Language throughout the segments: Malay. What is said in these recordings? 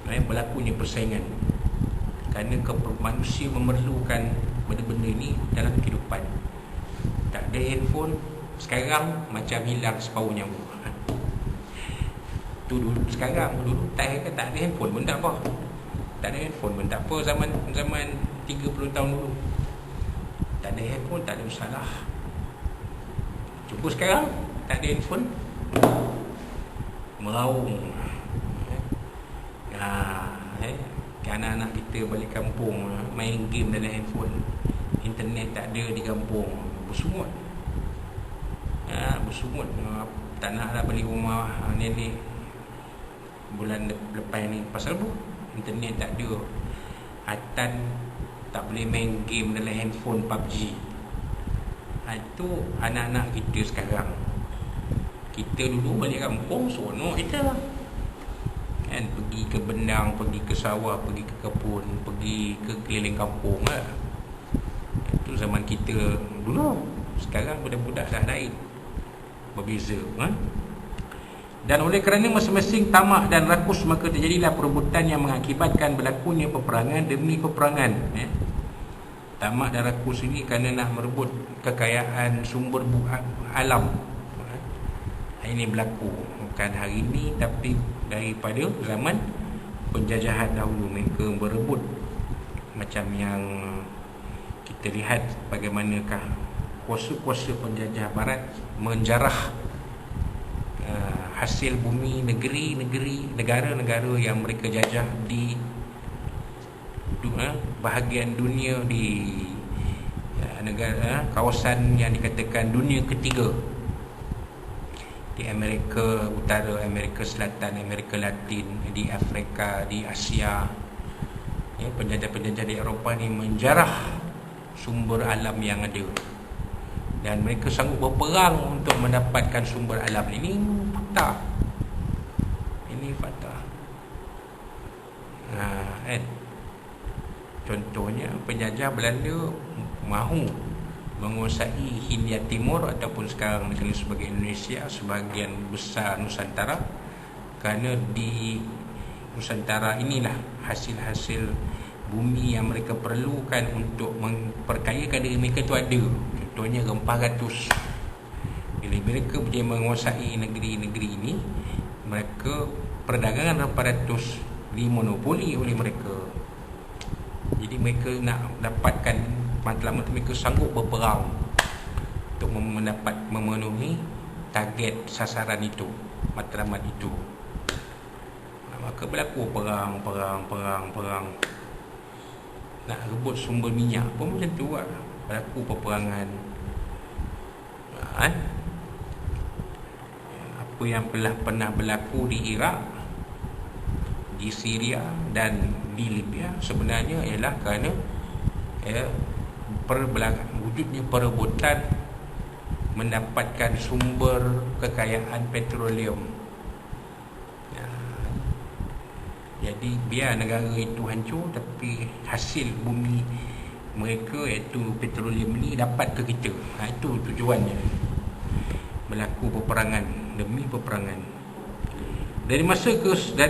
berlakunya persaingan. Kerana manusia memerlukan benda-benda ni dalam kehidupan. Tak ada handphone sekarang macam hilang separuh nyawa. Tu dulu, sekarang dulu tak ada handphone pun tak apa. Tak ada handphone pun tak apa. Zaman 30 tahun dulu tak ada handphone, tak ada masalah. Cuba sekarang tak ada handphone, meraung. Anak-anak kita balik kampung main game dalam handphone, internet tak ada di kampung, bersungut. Bersungut. Tak naklah beli rumah nenek bulan lepas ni. Pasal apa? Internet tak ada. Atan tak boleh main game dalam handphone PUBG. Itu anak-anak kita sekarang. Kita dulu balik kampung seronok kita kan, pergi ke bendang, pergi ke sawah, pergi ke kebun, pergi ke keliling kampung lah. Itu zaman kita dulu. Sekarang budak-budak dah lain, berbeza Dan oleh kerana masing-masing tamak dan rakus, maka terjadilah perebutan yang mengakibatkan berlakunya peperangan demi peperangan. Tamak dan rakus ini kerana nak merebut kekayaan sumber alam. Ini berlaku bukan hari ini, tapi daripada zaman penjajahan dahulu. Mereka berebut. Macam yang kita lihat bagaimanakah kuasa-kuasa penjajah barat menjarah hasil bumi negara-negara yang mereka jajah di bahagian dunia, di negara kawasan yang dikatakan dunia ketiga, di Amerika Utara, Amerika Selatan, Amerika Latin, di Afrika, di Asia. Penjajah-penjajah di Eropah ni menjarah sumber alam yang ada, dan mereka sanggup berperang untuk mendapatkan sumber alam ini. Fakta. Ini fakta. Contohnya penjajah Belanda mahu menguasai Hindia Timur ataupun sekarang dikenal sebagai Indonesia, sebahagian besar Nusantara, kerana di Nusantara inilah hasil-hasil bumi yang mereka perlukan untuk memperkayakan diri mereka itu ada. Contohnya rempah ratus. Bila mereka boleh menguasai negeri-negeri ini, mereka perdagangan rempah ratus dimonopoli oleh mereka. Jadi mereka nak dapatkan matlamat, mereka sanggup berperang untuk memenuhi target sasaran itu, matlamat itu. Maka berlaku perang. Nak rebut sumber minyak pun macam tu lah. Berlaku peperangan. Apa yang pernah berlaku di Iraq, di Syria dan di Libya sebenarnya ialah kerana wujudnya perebutan mendapatkan sumber kekayaan petroleum. Jadi biar negara itu hancur, tapi hasil bumi mereka iaitu petroleum ni dapat ke kita. Itu tujuannya. Berlaku peperangan demi peperangan. Dari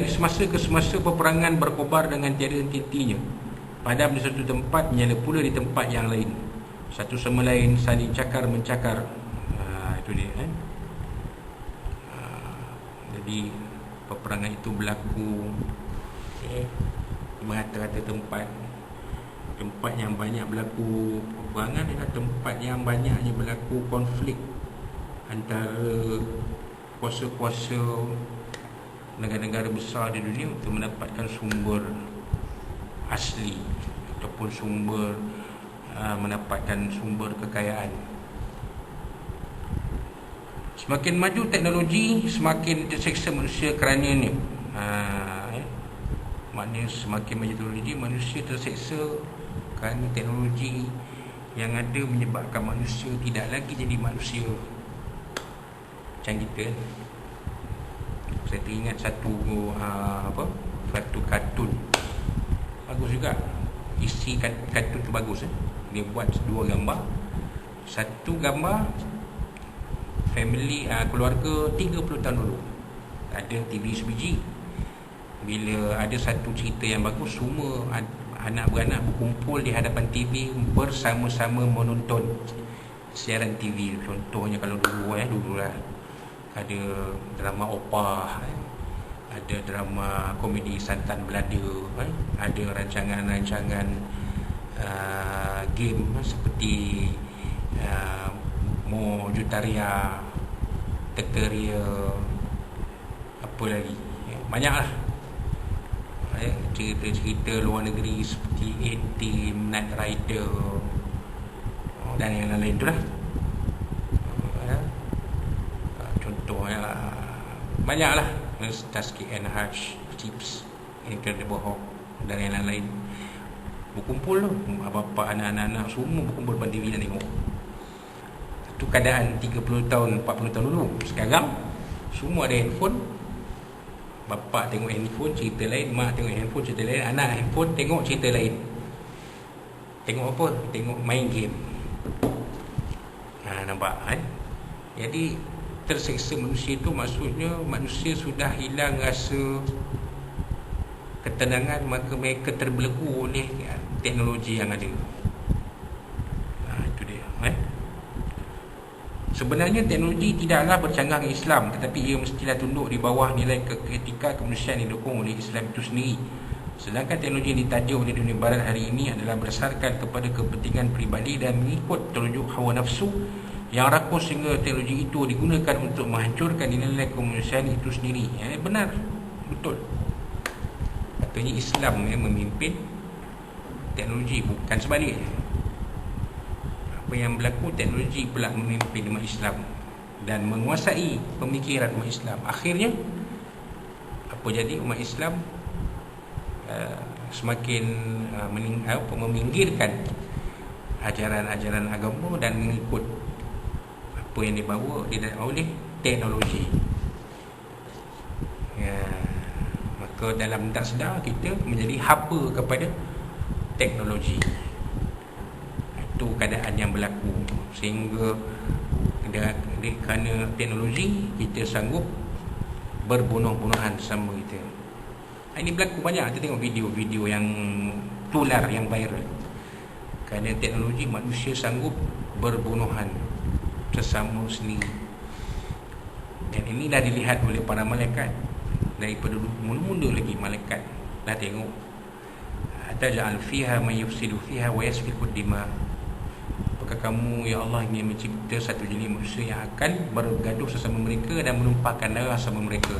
semasa ke semasa peperangan berkobar dengan tiada henti-hentinya. Padam di satu tempat, menyala pula di tempat yang lain. Satu sama lain saling cakar mencakar. Itu dia kan. Jadi peperangan itu berlaku di rata-rata tempat yang banyak berlaku peperangan adalah tempat yang banyaknya berlaku konflik antara kuasa-kuasa negara-negara besar di dunia untuk mendapatkan sumber asli ataupun mendapatkan sumber kekayaan. Semakin maju teknologi, semakin terseksa manusia kerana ni. Maknanya semakin maju teknologi, manusia terseksa kerana teknologi yang ada menyebabkan manusia tidak lagi jadi manusia. Macam kita, saya teringat satu kartun bagus juga. Isi kartun tu bagus. Dia buat dua gambar. Satu gambar family, keluarga 30 tahun dulu, ada TV sebiji. bila ada satu cerita yang bagus, semua anak beranak berkumpul di hadapan TV bersama-sama menonton siaran TV. Contohnya kalau dulu lah ada drama opah, ada drama komedi santan Belanda, ada rancangan-rancangan game seperti Mo Jutaria, Terteria, apa lagi, banyaklah cerita-cerita luar negeri seperti A-Team, Knight Rider dan yang lain-lain tu lah. Contohnya banyaklah, Starsky and Hutch, Chips, Incredible Hulk dan yang lain-lain. Berkumpul tu, bapa, anak-anak semua berkumpul depan TV dan tengok. Itu keadaan 30 tahun, 40 tahun dulu. Sekarang semua ada handphone. Bapa tengok handphone, cerita lain. Mak tengok handphone, cerita lain. Anak handphone, tengok cerita lain. Tengok apa? Tengok main game. Nampak kan? Jadi terseksa manusia itu maksudnya manusia sudah hilang rasa ketenangan, maka mereka terbelenggu oleh teknologi yang ada. Itu dia. Sebenarnya teknologi tidaklah bercanggah dengan Islam, tetapi ia mestilah tunduk di bawah nilai keetika kemanusiaan yang didukung oleh Islam itu sendiri. Sedangkan teknologi yang ditaja oleh dunia barat hari ini adalah berdasarkan kepada kepentingan peribadi dan mengikut terunjuk hawa nafsu yang rakus sehingga teknologi itu digunakan untuk menghancurkan nilai kemanusiaan itu sendiri. Benar, betul. Katanya Islam yang memimpin teknologi, bukan sebaliknya. Apa yang berlaku, teknologi pula memimpin umat Islam dan menguasai pemikiran umat Islam. Akhirnya apa jadi? Umat Islam semakin meminggirkan ajaran-ajaran agama dan mengikut apa yang dibawa oleh teknologi. Maka dalam tak sedar kita menjadi hamba kepada teknologi. Itu keadaan yang berlaku, sehingga kerana teknologi kita sanggup berbunuh-bunuhan sama kita. Ini berlaku banyak. Kita tengok video-video yang tular, yang viral. Kerana teknologi manusia sanggup berbunuhan sesama sendiri. Dan inilah dilihat oleh para malaikat. Daripada mula-mula lagi malaikat dah tengok. Taj'al fiha man yufsidu fiha wa yasfiku dima. Apakah kamu ya Allah ingin mencipta satu jenis manusia yang akan bergaduh sesama mereka dan menumpahkan darah sama mereka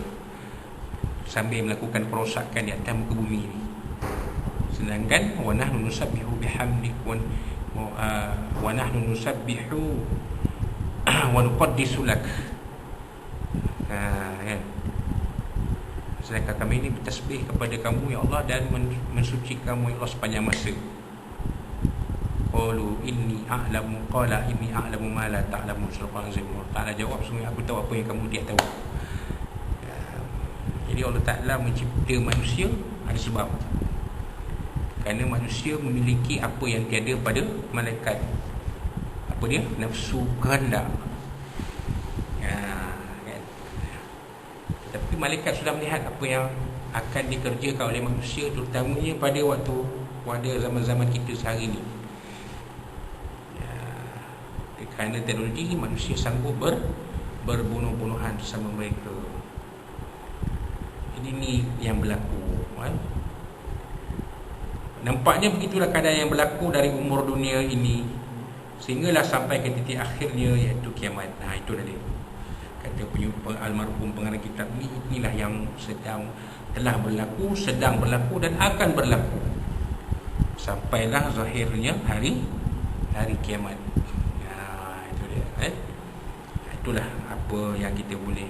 sambil melakukan kerosakan di atas muka bumi ini? Sedangkan wa nahnu nusabbihu bihamdik wa nahnu nusabbihu wa nuqaddisu lak. Sedangkan kami ini bertasbih kepada kamu ya Allah dan mensuci kamu ya Allah sepanjang masa. Qalu inni a'lamu ma la ta'lamun. Surah Al-Azim. Ta'ala jawab, sungguh aku tahu apa yang kamu tidak tahu. Jadi Allah Ta'ala mencipta manusia ada sebab. Kerana manusia memiliki apa yang tiada pada malaikat. Apa dia? Nafsu kehendak. Tapi malaikat sudah melihat apa yang akan dikerjakan oleh manusia, terutamanya pada zaman-zaman kita sehari ini. Kerana teknologi, manusia sanggup berbunuh-bunuhan bersama mereka. Ini yang berlaku. Nampaknya begitulah keadaan yang berlaku dari umur dunia ini, sehinggalah sampai ke titik akhirnya, iaitu kiamat. Itu tadi kata almarhum pengarang kitab ni. Inilah yang telah berlaku, sedang berlaku dan akan berlaku sampailah zahirnya hari kiamat. Itu dia. Itulah apa yang kita boleh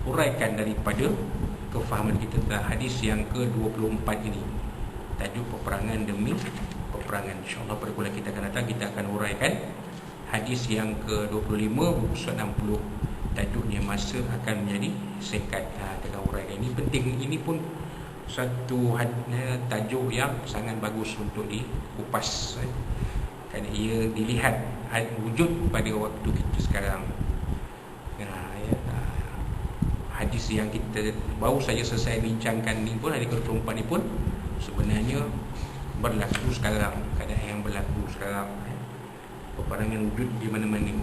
uraikan daripada kefahaman kita tentang hadis yang ke-24 ini. Tajuk peperangan demi peperangan. InsyaAllah pada kuliah kita akan datang, kita akan uraikan hadis yang ke-25 buku 60. Tajuknya masa akan menjadi singkat. Tengah uraikan ini penting. Ini pun satu tajuk yang sangat bagus untuk dikupas, kerana ia dilihat wujud pada waktu kita sekarang. hadis yang kita baru saja selesai bincangkan ni pun, hadis ke-24 ni pun sebenarnya berlaku sekarang, keadaan yang berlaku sekarang. Peperangan wujud di mana-mana.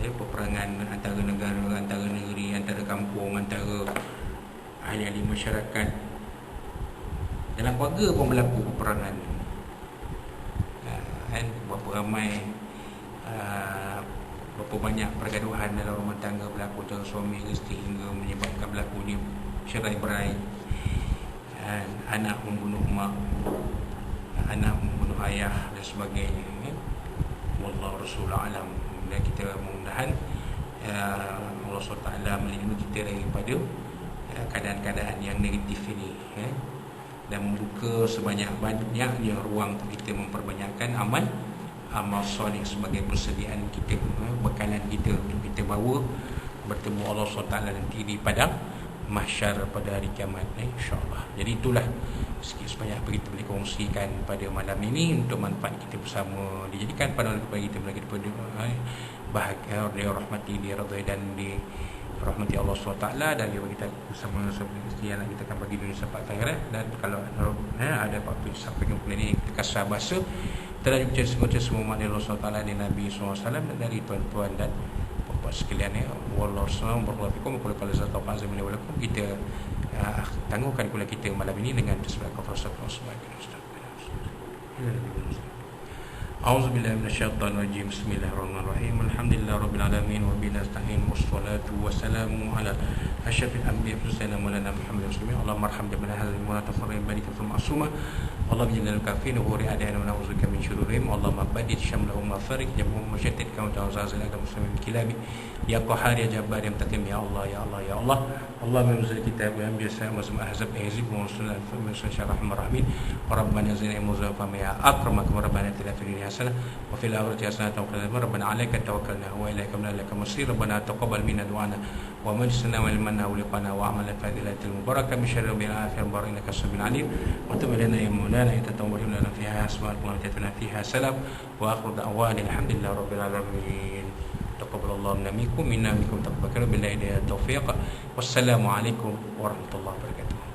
Peperangan antara negara, antara negeri, antara kampung, antara ahli-ahli masyarakat. Dalam keluarga pun berlaku peperangan. Berapa ramai, berapa banyak pergaduhan dalam rumah tangga berlaku antara suami isteri hingga menyebabkan berlakunya cerai berai, anak membunuh mak, anak membunuh ayah dan sebagainya. Wallahu rasul alam. Dan kita mudah-mudahan Allah SWT melindungi kita daripada keadaan-keadaan yang negatif ini, dan membuka sebanyak-banyaknya ruang untuk kita memperbanyakkan amal soleh sebagai persediaan kita, bekalan kita untuk kita bawa bertemu Allah SWT nanti di padang mahsyar pada hari kiamat, insya-Allah. Jadi itulah sikit sebanyak apa kita boleh kongsikan pada malam ini untuk manfaat kita bersama, dijadikan panduan kepada kita bagi bahagia, dirahmati, diridai dan dirahmati Allah SWT, dan dia kita bersama yang kita akan bagi dunia sampai akhirat. Dan kalau ada apa-apa sampaikan ini kita kasar bahasa telah dibaca semua makna Allah SWT dan Nabi SAW dari tuan-tuan dan puan sekalian, wallahu a'lam bishawab. Kita tangguhkan pula kita malam ini dengan tasbih kafarah sebagai ustaz. A'udzubillahi minasyaitonir rajim. Bismillahirrahmanirrahim. Alhamdulillahirabbil alamin wa bihi nasta'in wassalatu wassalamu ala asyrafil anbiya'i wa sayyidina maulana Muhammadin rasulillah. Allahumma arham jama'ana hadzal munatafarrin barikatul ma'sumah. Allahumma ij'alna kafirin wa ri'adana wa na'udzubika min syururihim. Allahumma baddid syamlahum wa farik jamhum masyattid kama ta'azazil agam muslimin kilabi. Ya Qahhar ya Jabbar ya Mutaqim ya Allah ya Allah ya Allah. Allahumma anzil kitab wa anbiya sama sama ahzab ahzib wa rasulullah fa syarahum rahmin. Rabbana zidna muzaffam ya akramakum rabbana atina fid dunya hasanah wa fil akhirati hasanah wa qina adzabannar. Rabbana 'alaika tawakkalna wa ilaika al-masir. Rabbana taqabbal minna du'ana wa majlisna wa limanna wa liqana wa amalan fadilatil mubarakah min syarri bil akhir bar innaka as-sami'ul 'alim. Wa tub lana ya maulana anta tawwabun lana fiha asma'ul wa tatuna fiha salam wa akhiru da'wana alhamdulillahi rabbil alamin. Taqabbalallahu minna minkum taqabbal billahi taufiq. Wassalamu alaikum warahmatullahi wabarakatuh.